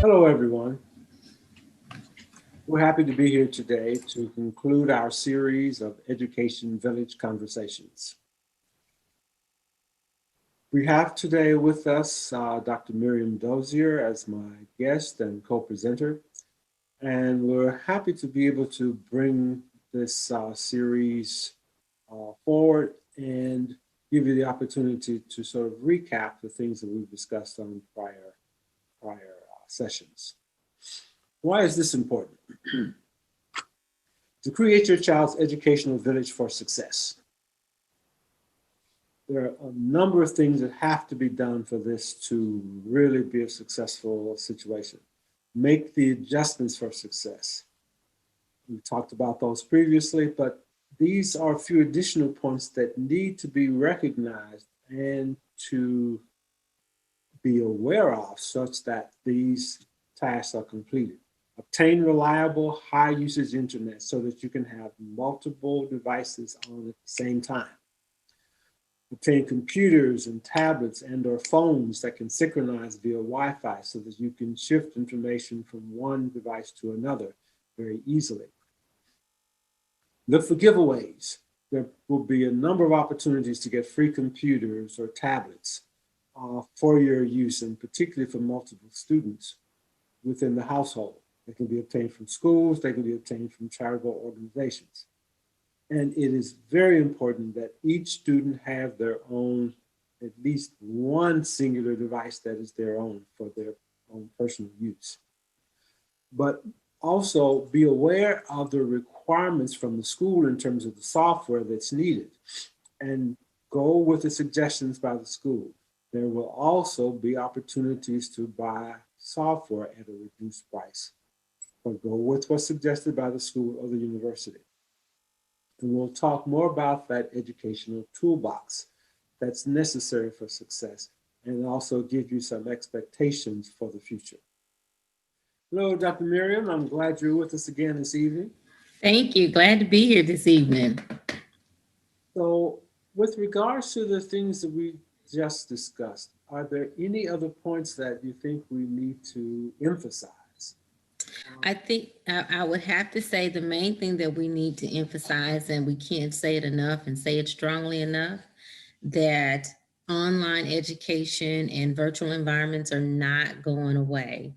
Hello, everyone. We're happy to be here today to conclude our series of Education Village Conversations. We have today with us Dr. Miriam Dozier as my guest and co-presenter, and we're happy to be able to bring this series forward and give you the opportunity to sort of recap the things that we've discussed on prior sessions. Why is this important? To create your child's educational village for success. There are a number of things that have to be done for this to really be a successful situation. Make the adjustments for success. We talked about those previously, but these are a few additional points that need to be recognized and to be aware of such that these tasks are completed. Obtain reliable, high usage internet so that you can have multiple devices on at the same time. Obtain computers and tablets and or phones that can synchronize via Wi-Fi so that you can shift information from one device to another very easily. Look for giveaways. There will be a number of opportunities to get free computers or tablets for your use, and particularly for multiple students within the household. They can be obtained from schools, they can be obtained from charitable organizations. And it is very important that each student have their own, at least one singular device that is their own for their own personal use. But also be aware of the requirements from the school in terms of the software that's needed, and go with the suggestions by the school. There will also be opportunities to buy software at a reduced price, but go with what's suggested by the school or the university. And we'll talk more about that educational toolbox that's necessary for success, and also give you some expectations for the future. Hello, Dr. Miriam. I'm glad you're with us again this evening. Thank you. Glad to be here this evening. So with regards to the things that we just discussed, are there any other points that you think we need to emphasize? I think I would have to say the main thing that we need to emphasize, and we can't say it enough and say it strongly enough, that online education and virtual environments are not going away.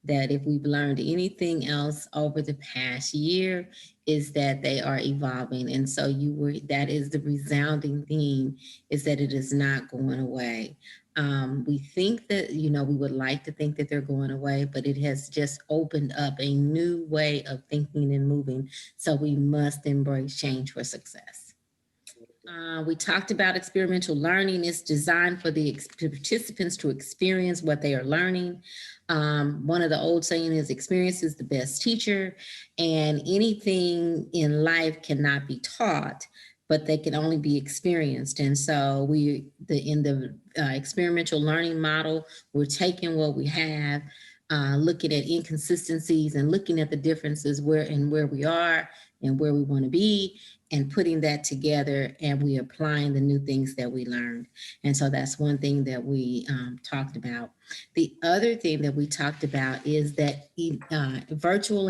That if we've learned anything else over the past year, is that they are evolving. And so that is the resounding theme, is that it is not going away. We think that, we would like to think that they're going away, but it has just opened up a new way of thinking and moving. So we must embrace change for success. We talked about experiential learning is designed for the participants to experience what they are learning. One of the old saying is experience is the best teacher, and anything in life cannot be taught, but they can only be experienced. And so in the experiential learning model, we're taking what we have, looking at inconsistencies and looking at the differences where we are and where we want to be, and putting that together, and we applying the new things that we learned. And so that's one thing that we talked about. The other thing that we talked about is that virtual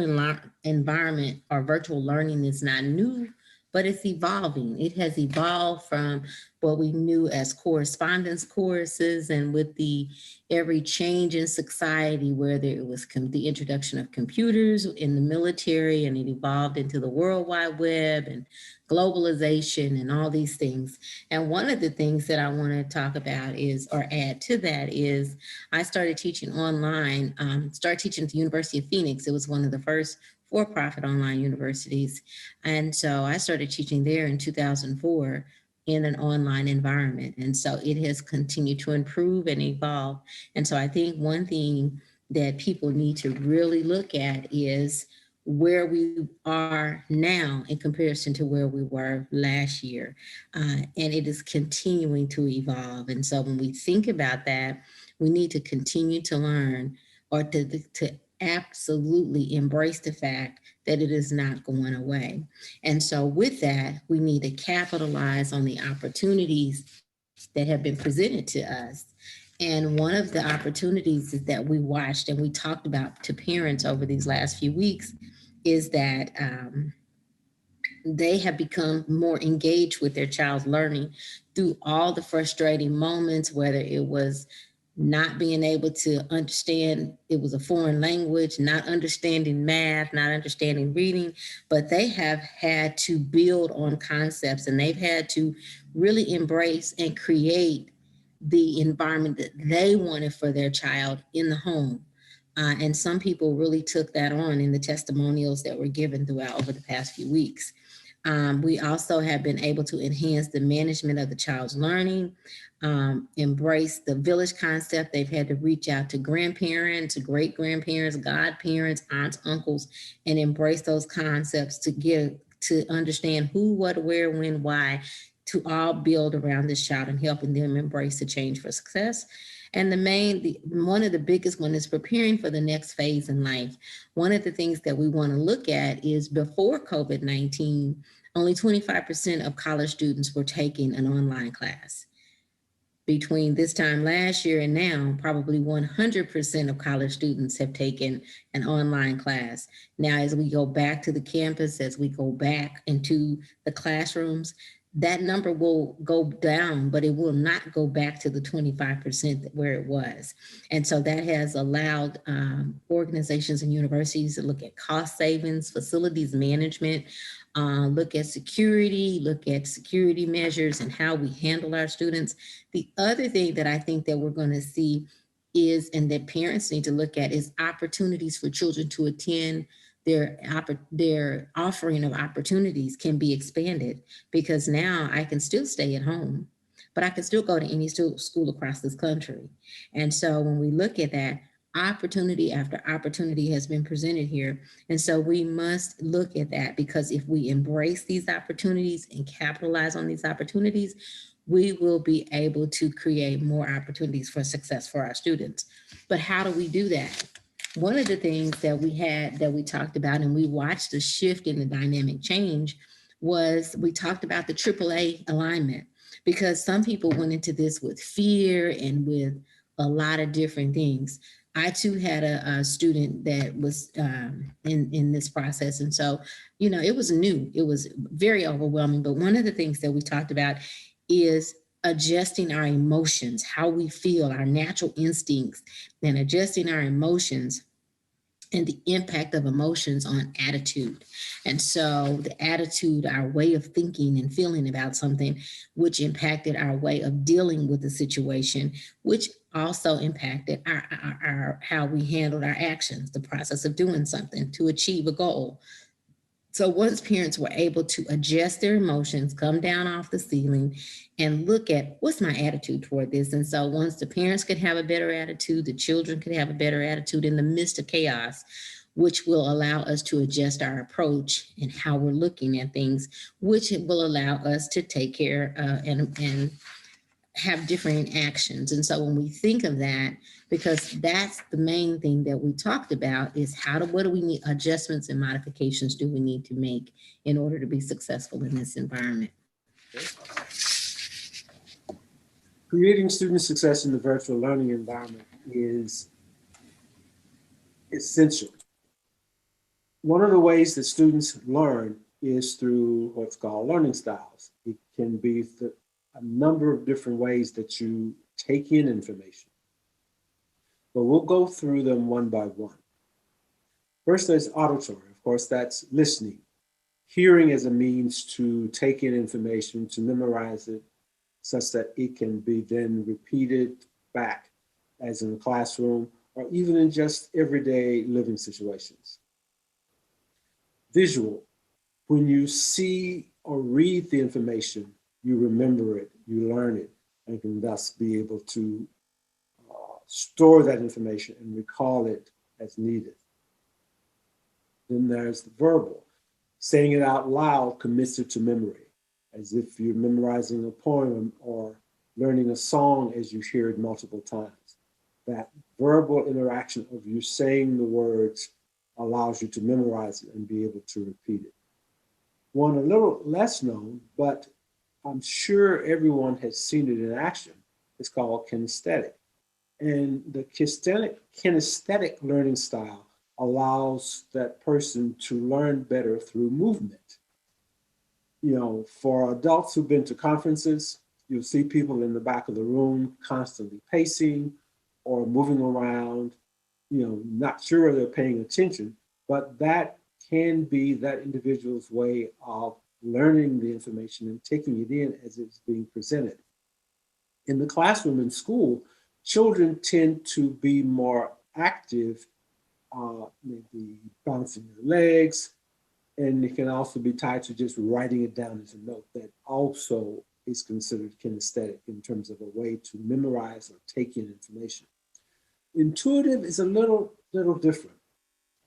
environment or virtual learning is not new, but it's evolving. It has evolved from what we knew as correspondence courses, and with the every change in society, where there was the introduction of computers in the military, and it evolved into the World Wide Web and globalization and all these things. And one of the things that I want to talk about is, or add to that, is I started teaching online, started teaching at the University of Phoenix. It was one of the first for-profit online universities. And so I started teaching there in 2004 in an online environment. And so it has continued to improve and evolve. And so I think one thing that people need to really look at is where we are now in comparison to where we were last year. And it is continuing to evolve. And so when we think about that, we need to continue to learn, or to absolutely embrace the fact that it is not going away. And so with that, we need to capitalize on the opportunities that have been presented to us, And one of the opportunities is that we watched and we talked about to parents over these last few weeks is that they have become more engaged with their child's learning through all the frustrating moments, whether it was not being able to understand, it was a foreign language, not understanding math, not understanding reading, but they have had to build on concepts and they've had to really embrace and create the environment that they wanted for their child in the home. And some people really took that on in the testimonials that were given throughout over the past few weeks. We also have been able to enhance the management of the child's learning, embrace the village concept. They've had to reach out to grandparents, great grandparents, godparents, aunts, uncles, and embrace those concepts to understand who, what, where, when, why, to all build around this child and helping them embrace the change for success. And one of the biggest one is preparing for the next phase in life. One of the things that we want to look at is before COVID-19, only 25% of college students were taking an online class. Between this time last year and now, probably 100% of college students have taken an online class. Now, as we go back to the campus, as we go back into the classrooms, that number will go down, but it will not go back to the 25% where it was. And so that has allowed organizations and universities to look at cost savings, facilities management, look at security measures and how we handle our students. The other thing that I think that we're going to see is, and that parents need to look at, is opportunities for children to attend. Their offering of opportunities can be expanded, because now I can still stay at home, but I can still go to any school across this country. And so when we look at that, opportunity after opportunity has been presented here. And so we must look at that, because if we embrace these opportunities and capitalize on these opportunities, we will be able to create more opportunities for success for our students. But how do we do that? One of the things that we talked about, and we watched the shift in the dynamic change, was we talked about the AAA alignment, because some people went into this with fear and with a lot of different things. I too had a student that was in this process. And so, it was new, it was very overwhelming. But one of the things that we talked about is adjusting our emotions, how we feel, our natural instincts, and adjusting our emotions and the impact of emotions on attitude. And so the attitude, our way of thinking and feeling about something, which impacted our way of dealing with the situation, which also impacted our how we handled our actions, the process of doing something to achieve a goal. So once parents were able to adjust their emotions, come down off the ceiling and look at what's my attitude toward this. And so once the parents could have a better attitude, the children could have a better attitude in the midst of chaos, which will allow us to adjust our approach and how we're looking at things, which will allow us to take care and have different actions. And so when we think of that, because that's the main thing that we talked about, is what do we need, adjustments and modifications do we need to make in order to be successful in this environment? Creating student success in the virtual learning environment is essential. One of the ways that students learn is through what's called learning styles. It can be a number of different ways that you take in information, but we'll go through them one by one. First, there's auditory. Of course, that's listening. Hearing as a means to take in information, to memorize it, such that it can be then repeated back, as in the classroom, or even in just everyday living situations. Visual. When you see or read the information, you remember it, you learn it, and can thus be able to store that information and recall it as needed. Then there's the verbal. Saying it out loud commits it to memory, as if you're memorizing a poem or learning a song as you hear it multiple times. That verbal interaction of you saying the words allows you to memorize it and be able to repeat it. One a little less known, but I'm sure everyone has seen it in action, is called kinesthetic. And the kinesthetic learning style allows that person to learn better through movement. For adults who've been to conferences, you'll see people in the back of the room constantly pacing or moving around, not sure they're paying attention, but that can be that individual's way of learning the information and taking it in as it's being presented. In the classroom in school, children tend to be more active, maybe bouncing their legs, and it can also be tied to just writing it down as a note. That also is considered kinesthetic in terms of a way to memorize or take in information. Intuitive is a little different.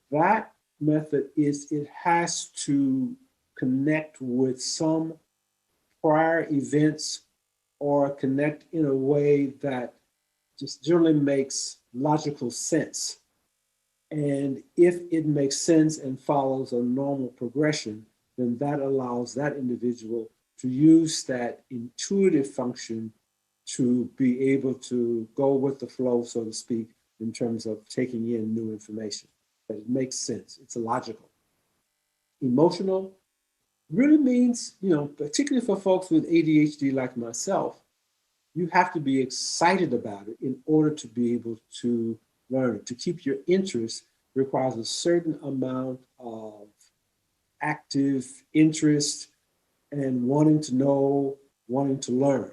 That method is it has to connect with some prior events or connect in a way that just generally makes logical sense. And if it makes sense and follows a normal progression, then that allows that individual to use that intuitive function to be able to go with the flow, so to speak, in terms of taking in new information. That it makes sense, it's logical. Emotional really means, particularly for folks with ADHD like myself, you have to be excited about it in order to be able to learn it. To keep your interest requires a certain amount of active interest and wanting to know, wanting to learn.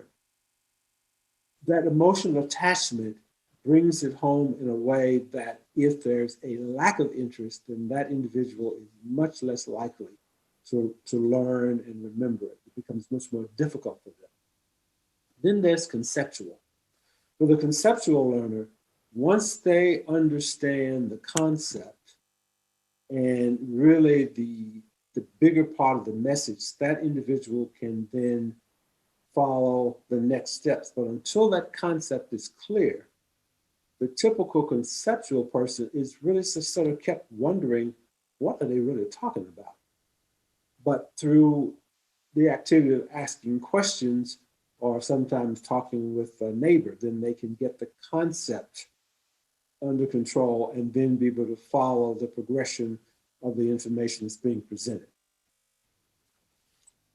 That emotional attachment brings it home in a way that if there's a lack of interest, then that individual is much less likely to learn and remember it. It becomes much more difficult for them. Then there's conceptual. For the conceptual learner, once they understand the concept and really the bigger part of the message, that individual can then follow the next steps. But until that concept is clear, the typical conceptual person is really just sort of kept wondering, what are they really talking about? But through the activity of asking questions or sometimes talking with a neighbor, then they can get the concept under control and then be able to follow the progression of the information that's being presented.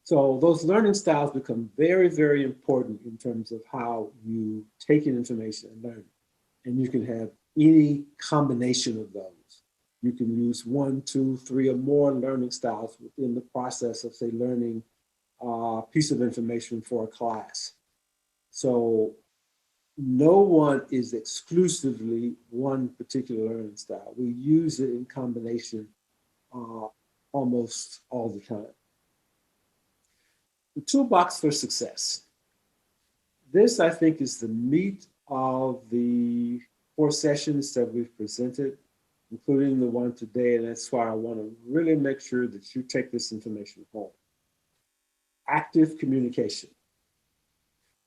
So those learning styles become very, very important in terms of how you take in information and learn. And you can have any combination of those. You can use 1, 2, 3, or more learning styles within the process of, say, learning a piece of information for a class. So no one is exclusively one particular learning style. We use it in combination almost all the time. The toolbox for success. This, I think, is the meat of the 4 sessions that we've presented, including the one today, and that's why I want to really make sure that you take this information home. Active communication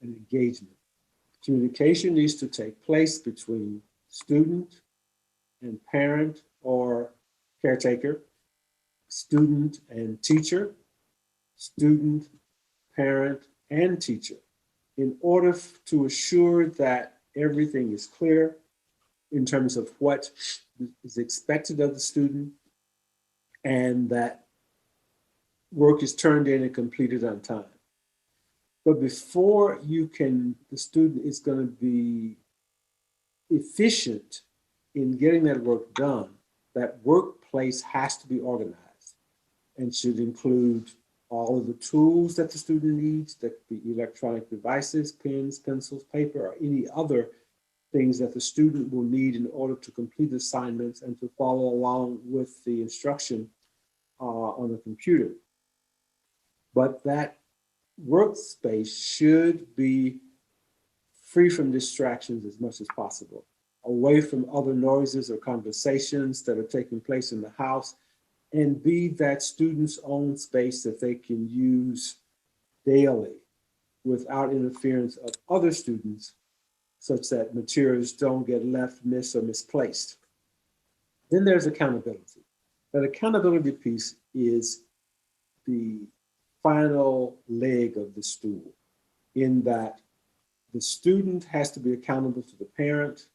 and engagement. Communication needs to take place between student and parent or caretaker, student and teacher, student, parent, and teacher, in order to assure that everything is clear in terms of what is expected of the student and that work is turned in and completed on time. But before the student is going to be efficient in getting that work done, that workplace has to be organized and should include all of the tools that the student needs, that could be electronic devices, pens, pencils, paper, or any other things that the student will need in order to complete assignments and to follow along with the instruction on the computer. But that workspace should be free from distractions as much as possible, away from other noises or conversations that are taking place in the house, and be that student's own space that they can use daily without interference of other students, such that materials don't get left, missed, or misplaced. Then there's accountability. That accountability piece is the final leg of the stool, in that The student has to be accountable to the parent.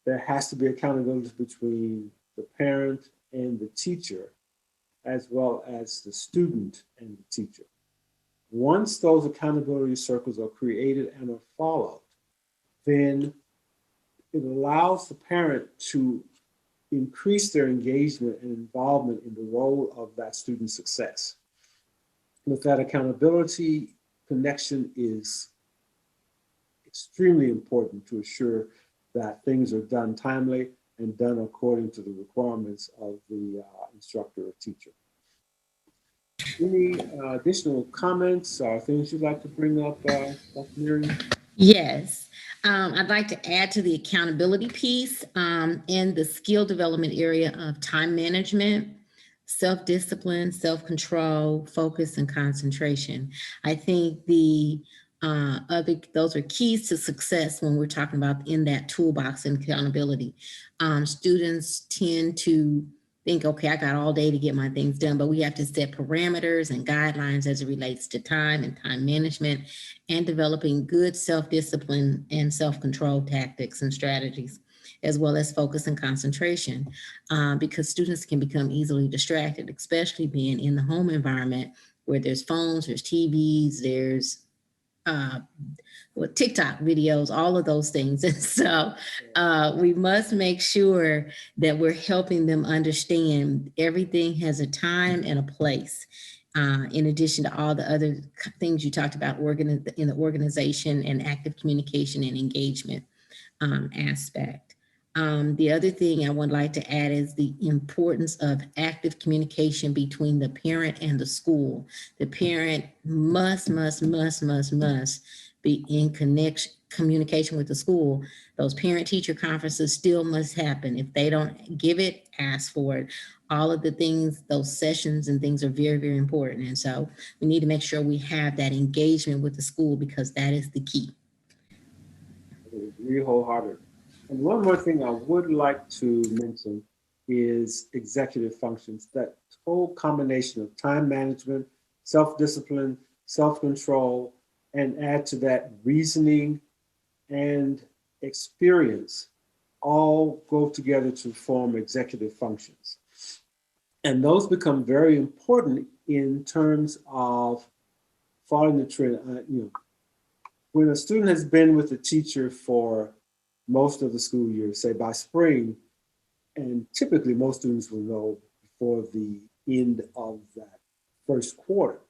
There has to be accountability between the parent and the teacher, as well as the student and the teacher. Once those accountability circles are created and are followed, then it allows the parent to increase their engagement and involvement in the role of that student's success. With that accountability, connection is extremely important to assure that things are done timely and done according to the requirements of the instructor or teacher. Any additional comments or things you'd like to bring up, Dr. Miriam? Yes. I'd like to add to the accountability piece in the skill development area of time management, self-discipline, self-control, focus, and concentration. I think those are keys to success when we're talking about in that toolbox and accountability. Students tend to think, okay, I got all day to get my things done, but we have to set parameters and guidelines as it relates to time and time management and developing good self-discipline and self-control tactics and strategies, as well as focus and concentration, because students can become easily distracted, especially being in the home environment where there's phones, there's TVs, there's TikTok videos, all of those things. And so we must make sure that we're helping them understand everything has a time and a place. In addition to all the other things you talked about in the organization and active communication and engagement aspect. The other thing I would like to add is the importance of active communication between the parent and the school. The parent must be in communication with the school. Those parent-teacher conferences still must happen. If they don't give it, ask for it. All of the things, those sessions and things are very, very important. And so we need to make sure we have that engagement with the school because that is the key. I agree wholeheartedly. And one more thing I would like to mention is executive functions. That whole combination of time management, self-discipline, self-control, and add to that reasoning and experience all go together to form executive functions. And those become very important in terms of following the trend. When a student has been with the teacher for most of the school year, say by spring, and typically most students will know before the end of that first quarter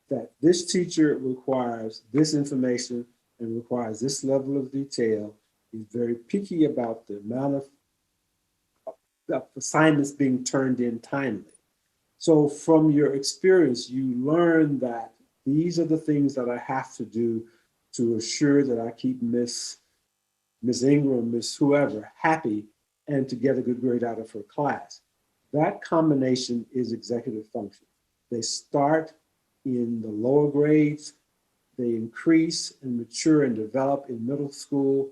that this teacher requires this information and requires this level of detail, is very picky about the amount of assignments being turned in timely. So from your experience, you learn that these are the things that I have to do to assure that I keep Miss Ingram, Miss whoever, happy and to get a good grade out of her class. That combination is executive function. They start in the lower grades, they increase and mature and develop in middle school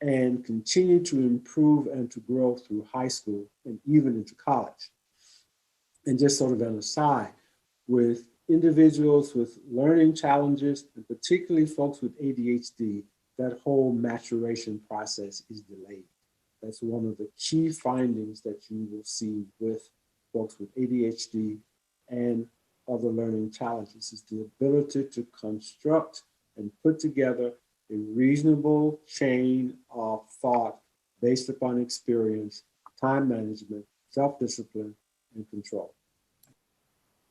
and continue to improve and to grow through high school and even into college. And just sort of an aside, with individuals with learning challenges, and particularly folks with ADHD, that whole maturation process is delayed. That's one of the key findings that you will see with folks with ADHD and other learning challenges is the ability to construct and put together a reasonable chain of thought based upon experience, time management, self-discipline, and control.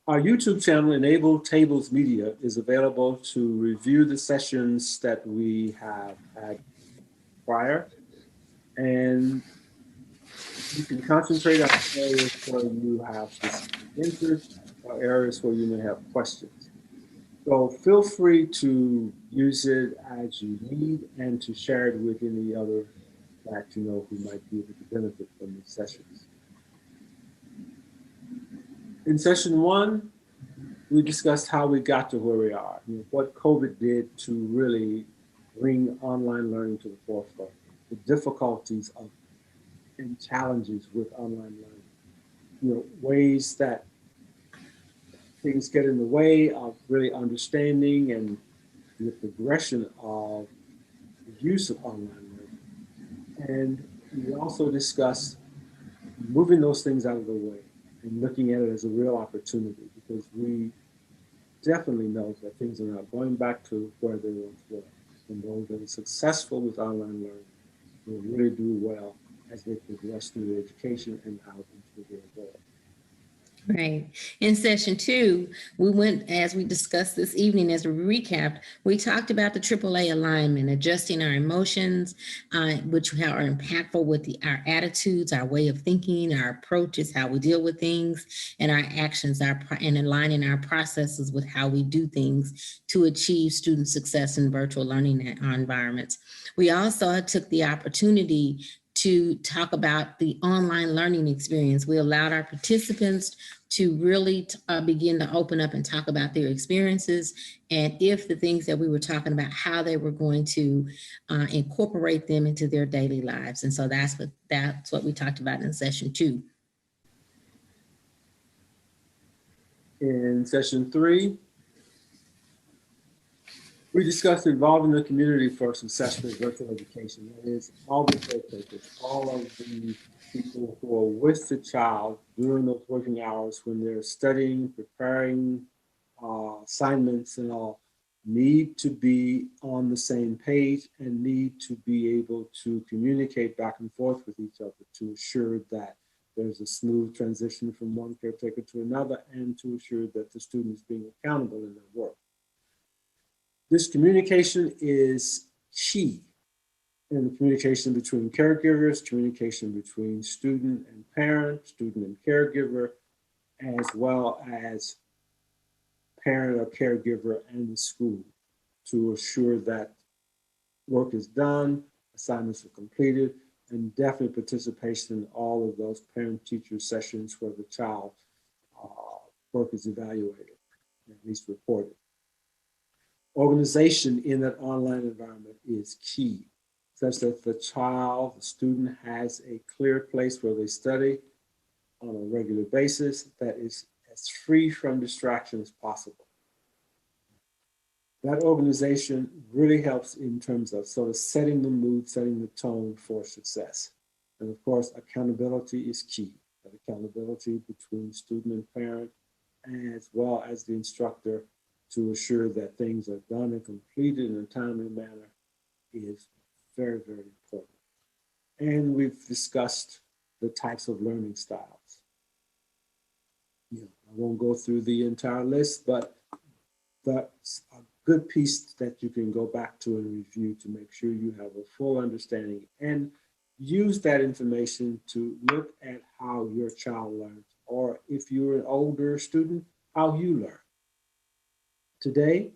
Our YouTube channel, Enable Tables Media, is available to review the sessions that we have had prior, and you can concentrate on areas where you have specific interest or areas where you may have questions. So feel free to use it as you need and to share it with any other that you know who might be able to benefit from these sessions. In session one, we discussed how we got to where we are, what COVID did to really bring online learning to the forefront, the difficulties of and challenges with online learning, ways that things get in the way of really understanding and the progression of the use of online learning. And we also discussed moving those things out of the way and looking at it as a real opportunity, because we definitely know that things are not going back to where they once were. And those that are successful with online learning will really do well as they progress through their education and out into the real world. Right. In session 2, we went, as we discussed this evening, as we recapped, we talked about the AAA alignment, adjusting our emotions, which are impactful with our attitudes, our way of thinking, our approaches, how we deal with things, and our actions, and aligning our processes with how we do things to achieve student success in virtual learning environments. We also took the opportunity to talk about the online learning experience. We allowed our participants to really begin to open up and talk about their experiences, and if the things that we were talking about, how they were going to incorporate them into their daily lives. And so that's what we talked about in session 2. In session 3, we discussed involving the community for successful virtual education. That is, all the caretakers, all of the people who are with the child during those working hours when they're studying, preparing assignments and all, need to be on the same page and need to be able to communicate back and forth with each other to ensure that there's a smooth transition from one caretaker to another, and to ensure that the student is being accountable in their work. This communication is key in the communication between caregivers, communication between student and parent, student and caregiver, as well as parent or caregiver and the school, to assure that work is done, assignments are completed, and definitely participation in all of those parent-teacher sessions where the child work is evaluated, at least reported. Organization in that online environment is key, such that the child, the student, has a clear place where they study on a regular basis that is as free from distraction as possible. That organization really helps in terms of sort of setting the mood, setting the tone for success. And of course, accountability is key. That accountability between student and parent, as well as the instructor, to assure that things are done and completed in a timely manner, is very, very important. And we've discussed the types of learning styles. I won't go through the entire list, but that's a good piece that you can go back to and review to make sure you have a full understanding, and use that information to look at how your child learns, or if you're an older student, how you learn. Today,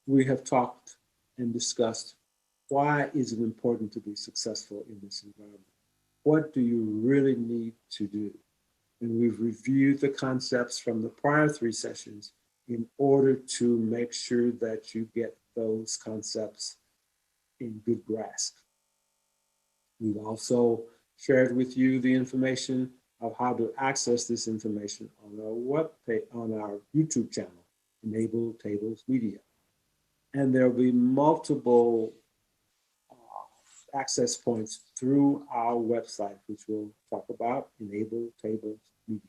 we have talked and discussed why is it important to be successful in this environment? What do you really need to do? And we've reviewed the concepts from the prior 3 sessions in order to make sure that you get those concepts in good grasp. We've also shared with you the information of how to access this information on our webpage, on our YouTube channel, Untitled Tables Media. And there'll be multiple access points through our website, which we'll talk about, Untitled Tables Media.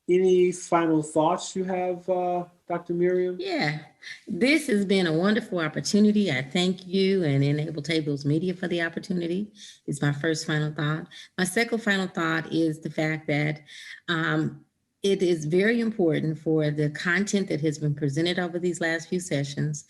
Any final thoughts you have, Dr. Miriam? Yeah, this has been a wonderful opportunity. I thank you and Untitled Tables Media for the opportunity. It's my first final thought. My second final thought is the fact that it is very important for the content that has been presented over these last few sessions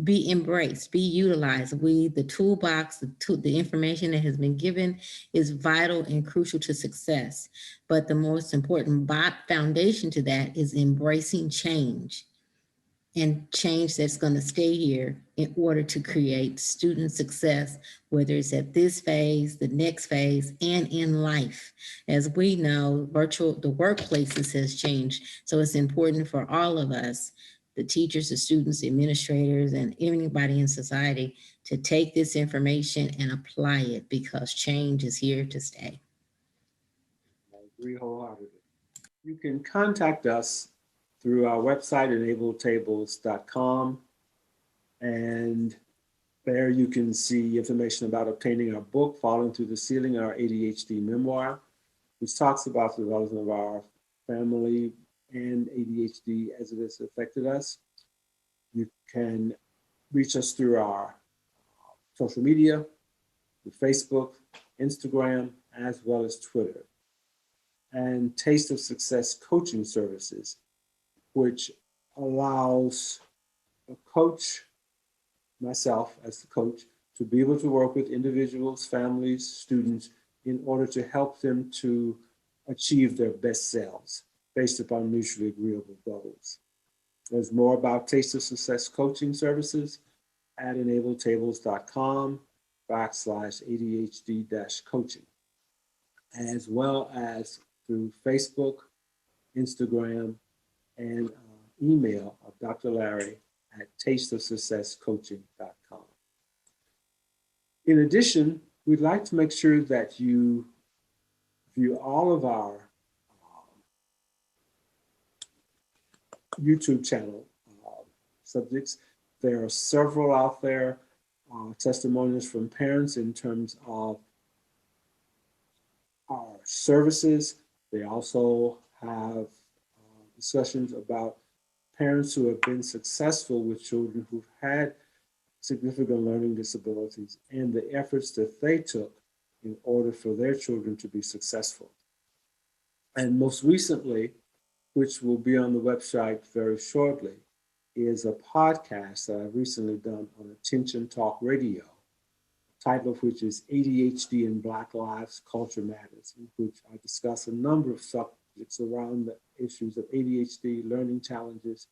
be embraced, be utilized. The toolbox, the information that has been given is vital and crucial to success. But the most important foundation to that is embracing change, and change that's going to stay here in order to create student success, whether it's at this phase, the next phase, and in life. As we know, the workplaces has changed. So it's important for all of us, the teachers, the students, the administrators, and anybody in society, to take this information and apply it, because change is here to stay. I agree wholeheartedly. You can contact us through our website, enabledtables.com. And there you can see information about obtaining our book, Falling Through the Ceiling, our ADHD memoir, which talks about the development of our family and ADHD as it has affected us. You can reach us through our social media, through Facebook, Instagram, as well as Twitter. And Taste of Success Coaching Services, which allows a coach, myself as the coach, to be able to work with individuals, families, students in order to help them to achieve their best selves based upon mutually agreeable goals. There's more about Taste of Success Coaching Services at enabletables.com/ADHD-coaching, as well as through Facebook, Instagram, and email of Dr. Larry at tasteofsuccesscoaching.com. In addition, we'd like to make sure that you view all of our YouTube channel subjects. There are several out there, testimonials from parents in terms of our services. They also have discussions about parents who have been successful with children who've had significant learning disabilities and the efforts that they took in order for their children to be successful. And most recently, which will be on the website very shortly, is a podcast that I've recently done on Attention Talk Radio, the title of which is ADHD and Black Lives Culture Matters, in which I discuss a number of subjects around the issues of ADHD, learning challenges,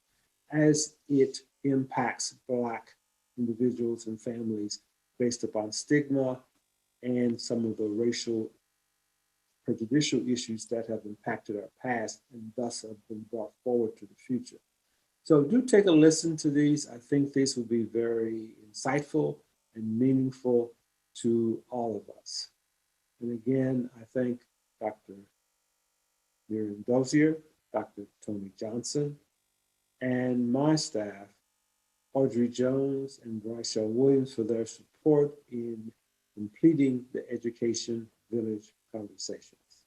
as it impacts Black individuals and families based upon stigma and some of the racial prejudicial issues that have impacted our past and thus have been brought forward to the future. So do take a listen to these. I think these will be very insightful and meaningful to all of us. And again, I thank Dr. Miriam Dozier, Dr. Tony Johnson, and my staff, Audrey Jones and Bryce Williams, for their support in completing the Education Village Conversations.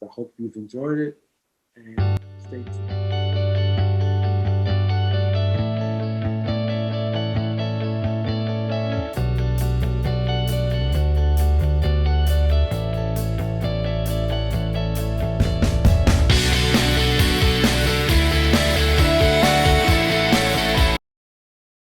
So I hope you've enjoyed it and stay tuned.